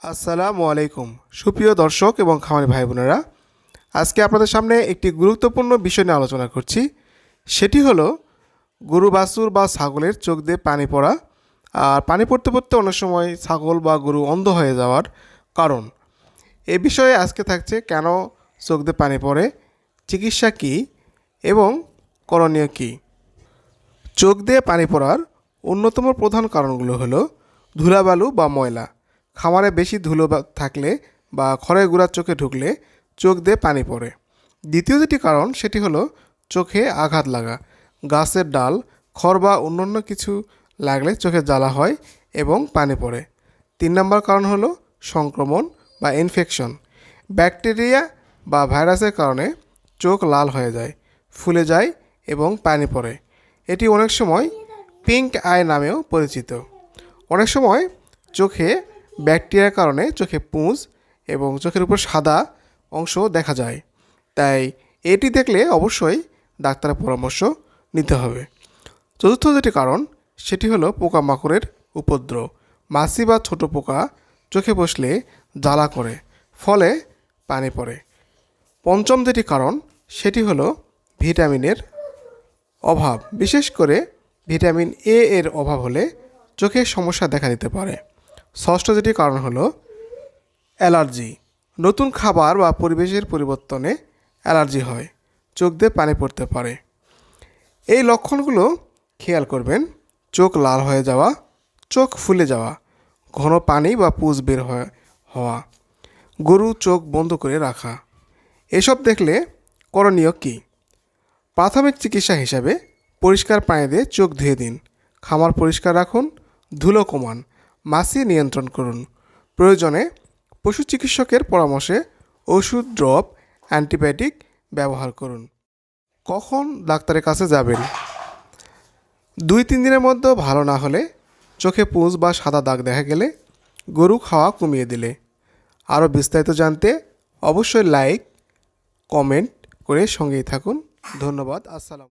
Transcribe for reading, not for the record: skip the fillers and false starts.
আসসালামু আলাইকুম সুপ্রিয় দর্শক এবং খামারি ভাই বোনেরা, আজকে আপনাদের সামনে একটি গুরুত্বপূর্ণ বিষয় নিয়ে আলোচনা করছি। সেটি হলো গরু বাছুর বা ছাগলের চোখ দিয়ে পানি পড়া। আর পানি পড়তে পড়তে অনেক সময় ছাগল বা গরু অন্ধ হয়ে যাওয়ার কারণ। এ বিষয়ে আজকে থাকছে কেন চোখ দিয়ে পানি পড়ে, চিকিৎসা কী এবং করণীয় কী। চোখ দিয়ে পানি পড়ার অন্যতম প্রধান কারণগুলো হলো ধুলাবালু বা ময়লা। খামারে বেশি ধুলো থাকলে বা খড়ের গুঁড়ার চোখে ঢুকলে চোখ দিয়ে পানি পড়ে। দ্বিতীয় যেটি কারণ সেটি হলো চোখে আঘাত লাগা। গাছের ডাল, খড় বা অন্যান্য কিছু লাগলে চোখে জ্বালা হয় এবং পানি পড়ে। 3 নম্বর কারণ হলো সংক্রমণ বা ইনফেকশন। ব্যাকটেরিয়া বা ভাইরাসের কারণে চোখ লাল হয়ে যায়, ফুলে যায় এবং পানি পড়ে। এটি অনেক সময় পিঙ্ক আই নামেও পরিচিত। অনেক সময় চোখে ব্যাকটেরিয়ার কারণে চোখে পুঁজ এবং চোখের উপর সাদা অংশ দেখা যায়। তাই এটি দেখলে অবশ্যই ডাক্তারের পরামর্শ নিতে হবে। চতুর্থ যেটি কারণ সেটি হলো পোকামাকড়ের উপদ্রব। মাছি বা ছোট পোকা চোখে বসলে জ্বালা করে, ফলে পানি পড়ে। পঞ্চম যেটি কারণ সেটি হলো ভিটামিনের অভাব। বিশেষ করে ভিটামিন এ এর অভাব হলে চোখের সমস্যা দেখা দিতে পারে। ষষ্ঠ যেটি কারণ হলো অ্যালার্জি। নতুন খাবার বা পরিবেশের পরিবর্তনে অ্যালার্জি হয়, চোখ দিয়ে পানি পড়তে পারে। এই লক্ষণগুলো খেয়াল করবেন: চোখ লাল হয়ে যাওয়া, চোখ ফুলে যাওয়া, ঘন পানি বা পুঁজ বের হওয়া, গরু চোখ বন্ধ করে রাখা। এসব দেখলে করণীয় কী? প্রাথমিক চিকিৎসা হিসাবে পরিষ্কার পানি দিয়ে চোখ ধুয়ে দিন, খামার পরিষ্কার রাখুন, ধুলো কমান, মাছি নিয়ন্ত্রণ করুন। প্রয়োজনে পশু চিকিৎসকের পরামর্শে ওষুধ, ড্রপ, অ্যান্টিবায়োটিক ব্যবহার করুন। কখন ডাক্তারের কাছে যাবেন? 2-3 দিনের মধ্যে ভালো না হলে, চোখে পুঁজ বা সাদা দাগ দেখা গেলে, গরু খাওয়া কমিয়ে দিলে। আরও বিস্তারিত জানতে অবশ্যই লাইক, কমেন্ট করে সঙ্গেই থাকুন। ধন্যবাদ। আসসালাম।